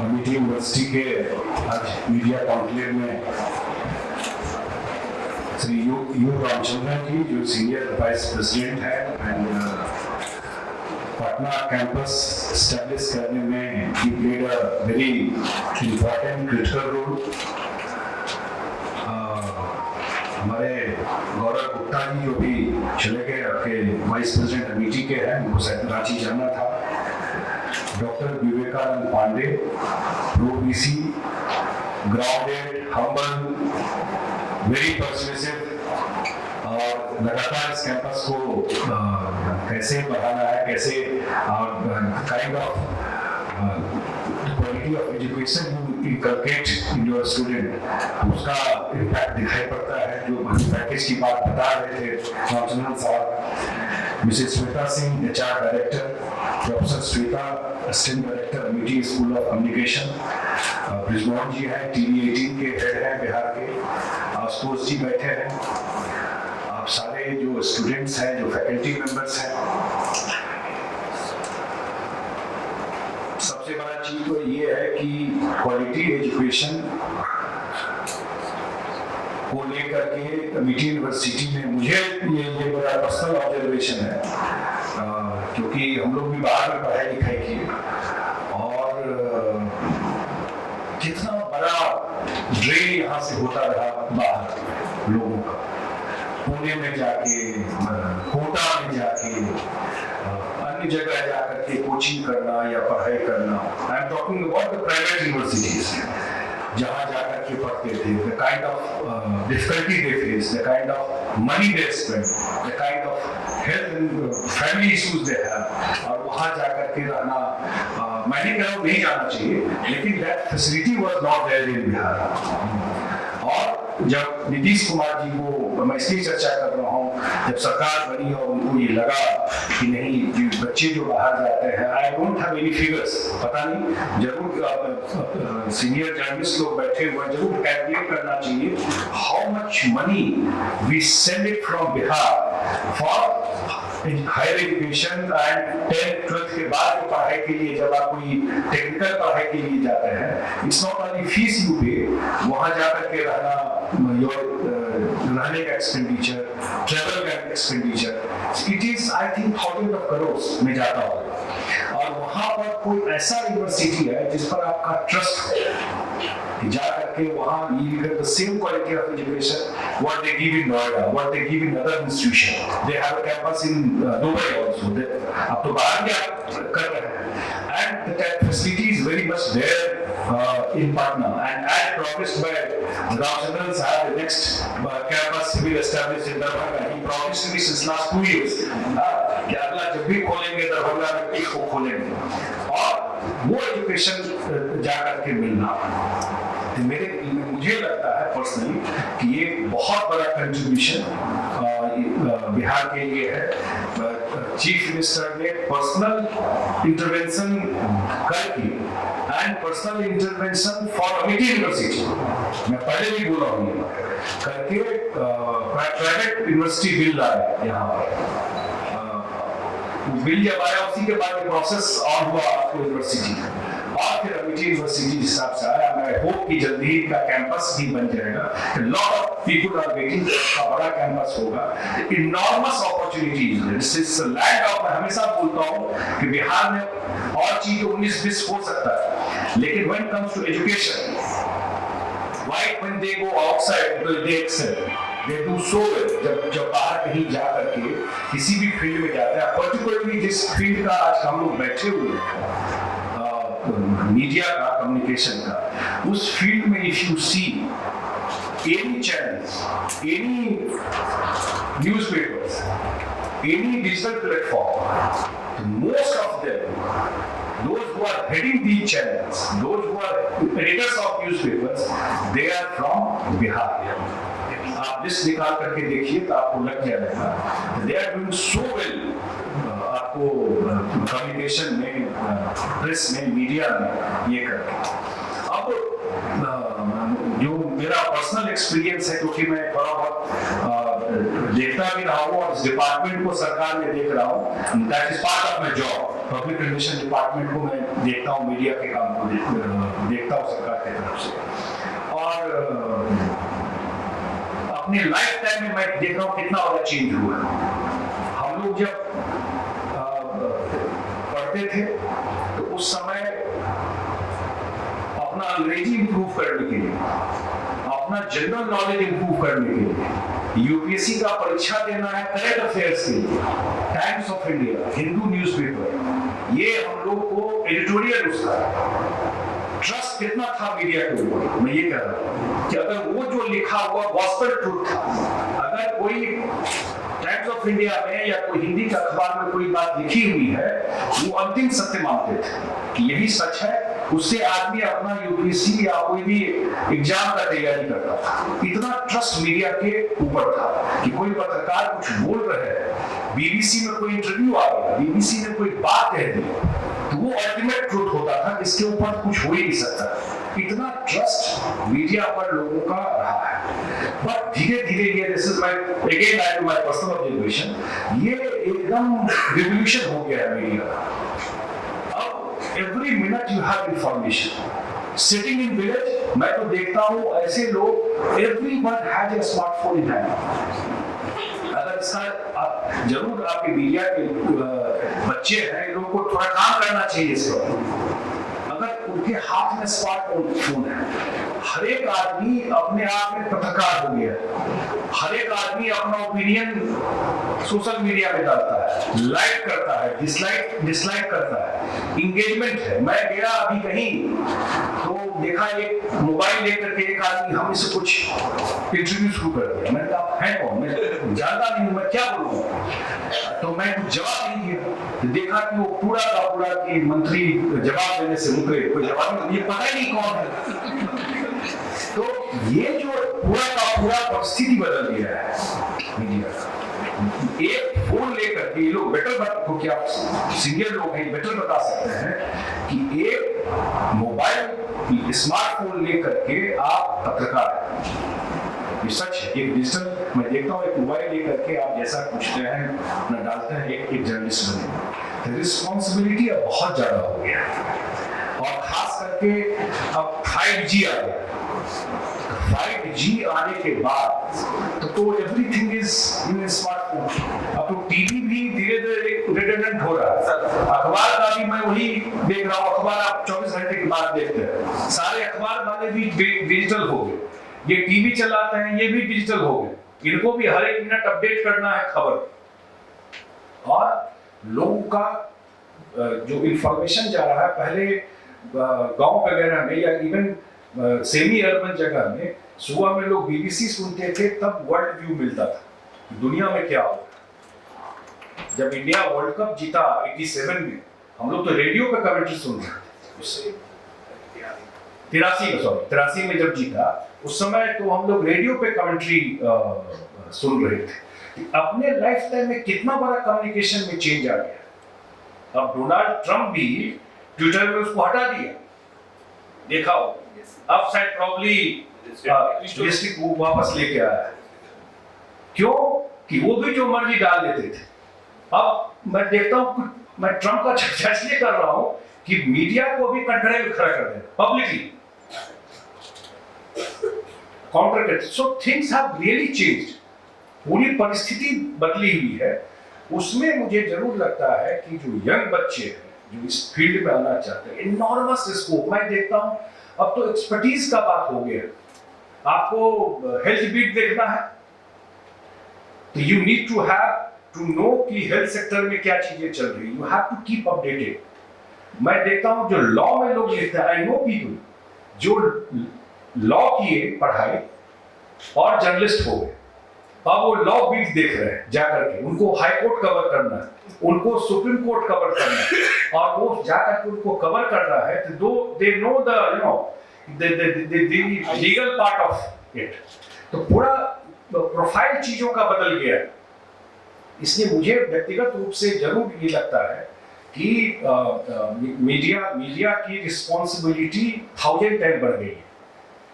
Amity university के आज media conclave में श्री यू रामचंद्रन जी जो सीनियर वाइस प्रेसिडेंट है एंड पटना कैंपस स्टैब्लिश करने में ही played a very important critical role. हमारे गौरव गुप्ता जी जो भी चले गए आपके वाइस प्रेसिडेंट अमिटी के हैं, उनको शायद रांची जाना था। Doctor Vivekanand Pandey, pro VC, grounded, humble, very persuasive और लगातार इस कैंपस को कैसे बढ़ाना है, कैसे kind of quality of education you inculcate in your student, उसका इम्पैक्ट दिखाई पड़ता है। जो पैकेज की बात बता रहे थे रामचंद्रन साहब, Mrs Shweta Singh HR director, professor Shweta assistant director Amity school of communication, Brijmohan ji हैं TV18 के हेड हैं बिहार के, आशुतोष जी बैठे हैं, आप सारे जो स्टूडेंट्स हैं, जो फैकल्टी मेंबर्स हैं। सबसे बड़ा चीज तो ये है कि क्वालिटी एजुकेशन को लेकर के अमिटी यूनिवर्सिटी में मुझे ये बड़ा पर्सनल ऑब्जर्वेशन है, क्योंकि हम लोग भी बाहर में पढ़ाई लिखाई किए और कितना बड़ा ड्रेन यहाँ से होता रहा बाहर लोगों का, पुणे में जाके, कोटा में जाके, अन्य जगह जाकर के कोचिंग करना या पढ़ाई करना। I am talking about the private universities, जहाँ जाकर के पढ़ते थे, the kind of difficulty they face, the kind of money they spend, the kind of health and family issues they have, और वहाँ जाकर के रहना, मैं नहीं कह रहा हूँ नहीं जाना चाहिए, लेकिन that facility was not there in Bihar. और जब नीतीश कुमार जी को मैं इसलिए चर्चा कर रहा हूँ, जब सरकार बनी और उनको ये लगा कि नहीं बच्चे जो बाहर जाते हैं, I don't have any figures, पता नहीं, जरूर सीनियर जर्नलिस्ट लोग बैठे हुए हैं, जरूर कैलकुलेट करना चाहिए how much money we send it from Bihar for higher education and 10th 12th के बाद पढ़ाई के लिए। जब आप कोई टेक्निकल पढ़ाई के लिए जाते हैं, it's not only fees you पे, वहां जाकर के रहने का एक्सपेंडिचर, ट्रेवल का expenditure, it is I think thousand of crore में जाता होगा। और वहां पर कोई ऐसा यूनिवर्सिटी है जिस पर आपका ट्रस्ट हो, जा करके वहां you get the same quality of education what they give in Noida, what they give in other institution. They have a campus in Dubai also. अब तो बाहर क्या कर रहे हैं, and that facility is very much there in Patna, and as promised by Ramchandran Sahab, the next campus will be established in Darbhanga. He promised me since last 2 years कि अगला जब भी खोलेंगे दरभंगा में इसको खोलेंगे, और वो एजुकेशन जाकर के मिलना मुझे लगता है पर्सनली कि ये बहुत बड़ा कंट्रीब्यूशन बिहार के लिए है। चीफ मिनिस्टर ने पर्सनल इंटरवेंशन करके and personal intervention for Amity university, मैं पहले भी बोला हूँ, करके प्राइवेट यूनिवर्सिटी बिल लाए यहाँ पर। बिल जब आया उसी के बाद प्रोसेस ऑन हुआ आपको यूनिवर्सिटी, और फिर अमिटी यूनिवर्सिटी हिसाब से आया। मैं होप कि जल्दी ही का कैंपस भी बन जाएगा। Lot of people are waiting, का बड़ा कैंपस होगा, enormous opportunities. This is land of, मैं हमेशा बोलता हूँ कि बिहार में और चीज 19-20 हो सकता है, लेकिन when comes to education, why when they go outside they excel, they do so well। जब बाहर कहीं जा करके किसी भी फील्ड में जाते हैं, पर्टिकुलरली जिस फील्ड का आज हम लोग बैठे हुए हैं, मीडिया का, कम्युनिकेशन का, उस फील्ड में if you see any channels, any newspapers, any digital platform, most of them, those who are heading these channels, those who are editors of newspapers, they are from Bihar। आप list निकाल करके देखिए तो आपको लग जाएगा, they are doing so well। आपको communication में, प्रेस में, मीडिया में ये करके। अब जो मेरा पर्सनल एक्सपीरियंस है, क्योंकि मैं थोड़ा बहुत देखता भी रहा हूँ और इस डिपार्टमेंट को सरकार में देख रहा हूँ, that is part of my job. Public relation department को मैं देखता हूँ, मीडिया के काम को देखता हूँ सरकार की तरफ से, और अपने लाइफ टाइम में मैं देख रहा हूँ कितना बड़ा चेंज हुआ है। हम लोग जब पढ़ते थे तो उस समय अपना अंग्रेजी इंप्रूव करने के लिए, अपना जनरल नॉलेज इंप्रूव करने के लिए, यूपीएससी का परीक्षा देना है करंट अफेयर्स के लिए, times of India, Hindu newspaper, ये हम लोग को एडिटोरियल उसका ट्रस्ट कितना था मीडिया के ऊपर। मैं ये कह रहा हूँ कि अगर वो जो लिखा हुआ गॉस्पेल ट्रूथ था, अगर कोई टाइम्स ऑफ इंडिया में या कोई हिंदी के अखबार में कोई बात लिखी हुई है, वो अंतिम सत्य मानते थे कि यही सच है, उससे आदमी अपना यूपीएससी या कोई भी एग्जाम का तैयारी करता था। इतना ट्रस्ट मीडिया के ऊपर था कि कोई पत्रकार कुछ बोल रहे हैं, बीबीसी में कोई इंटरव्यू आ गया, बीबीसी ने कोई बात कह दी, तो वो अल्टीमेट ट्रूथ होता था, इसके ऊपर कुछ हो ही नहीं सकता। इतना ट्रस्ट मीडिया पर लोगों का रहा है। बट धीरे धीरे ये, this is my again I to my personal observation, ये एकदम रिवॉल्यूशन हो गया है मीडिया का। अब every minute you have information. Sitting in village, मैं तो देखता हूँ ऐसे लोग, everyone has a smartphone in hand. अगर इसका जरूर आपके मीडिया के बच्चे हैं, इन लोगों को थोड़ा काम करना चाहिए इस पर। अगर उनके हाथ में स्मार्टफोन है, हर एक आदमी अपने आप में पत्रकार हो गया, हर एक आदमी अपना ओपिनियन सोशल मीडिया में डालता है, लाइक करता है, डिसलाइक करता है, इंगेजमेंट है। मैं गया अभी कहीं तो देखा एक मोबाइल लेकर के एक आदमी, हम इसे कुछ इंटरव्यू शुरू कर दिया। मैंने कहा है कौन, मैं जानता नहीं हूँ, मैं क्या बोलूँ, तो मैं कुछ जवाब नहीं दिया। तो देखा कि वो पूरा का पूरा कि मंत्री जवाब देने से मुकरे, कोई जवाब नहीं, ये पता ही नहीं कौन है। तो ये जो पूरा का पूरा परिस्थिति बदल दिया है मीडिया का। एक फोन लेकर के ये लोग बेटर को, क्या सीनियर लोग हैं बेटर बता सकते हैं कि एक मोबाइल स्मार्टफोन लेकर के आप पत्रकार हैं, ये सच है। एक डिजिटल, मैं देखता हूँ एक मोबाइल लेकर के आप जैसा पूछते हैं ना डालते हैं, एक जर्नलिस्ट बने। रिस्पॉन्सिबिलिटी अब बहुत ज्यादा हो गया और खास करके अब 5G आ गया। 5G आने के बाद तो एवरीथिंग इज इन स्मार्टफोन। अब तो टीवी भी धीरे धीरे रिडंडेंट हो रहा है। अखबार का भी मैं वही देख रहा हूँ, अखबार आप 24 घंटे के बाद देखते हैं, सारे अखबार वाले भी डिजिटल हो गए। ये टीवी चलाते हैं, ये भी डिजिटल हो गए, इनको भी हर एक मिनट अपडेट करना है खबर। और लोगों का जो इंफॉर्मेशन जा रहा है, पहले गांव वगैरह में या इवन सेमी अर्बन जगह में सुबह में लोग बीबीसी सुनते थे, तब वर्ल्ड व्यू मिलता था दुनिया में क्या हो रहा। जब इंडिया वर्ल्ड कप जीता 87 में, हम लोग तो रेडियो पे कमेंट्री सुन रहे थे। उससे 83 में जब जीता, उस समय तो हम लोग रेडियो पे कमेंट्री सुन रहे थे। अपने लाइफ टाइम में कितना बड़ा कम्युनिकेशन में चेंज आ गया। अब डोनाल्ड ट्रंप भी ट्विटर में उसको हटा दिया, देखा हो, अब शायद प्रॉब्ली डिस्ट्रिक्ट वापस लेके आया है। क्यों? कि वो भी जो मर्जी डाल देते थे। अब मैं देखता हूं, मैं ट्रंप का चर्चा इसलिए कर रहा हूं कि मीडिया को भी कटघरे में खड़ा कर देना publicly, counter. So things have really changed. पूरी परिस्थिति बदली हुई है। उसमें मुझे जरूर लगता है कि जो यंग बच्चे हैं जो इस फील्ड में आना चाहते हैं, इनॉर्मस स्कोप। मैं देखता हूं अब तो एक्सपर्टीज का बात हो गया। आपको हेल्थ बीट देखना है तो you need to have to know कि हेल्थ सेक्टर में क्या चीजें चल रही, you have to keep updated. मैं देखता हूं जो लॉ में लोग लिखते हैं, आई नो पीपल जो लॉ किए पढ़ाई और जर्नलिस्ट हो गए, अब वो लॉ बीट देख रहे हैं जाकर के। उनको हाई कोर्ट कवर करना है, उनको सुप्रीम कोर्ट कवर करना है, और वो जाकर के उनको कवर कर रहा है तो they know the you know the legal part of it. तो पूरा प्रोफाइल चीजों का बदल गया। इसलिए मुझे व्यक्तिगत रूप से जरूर ये लगता है कि मीडिया की रिस्पॉन्सिबिलिटी 1000 टाइम बढ़ गई है।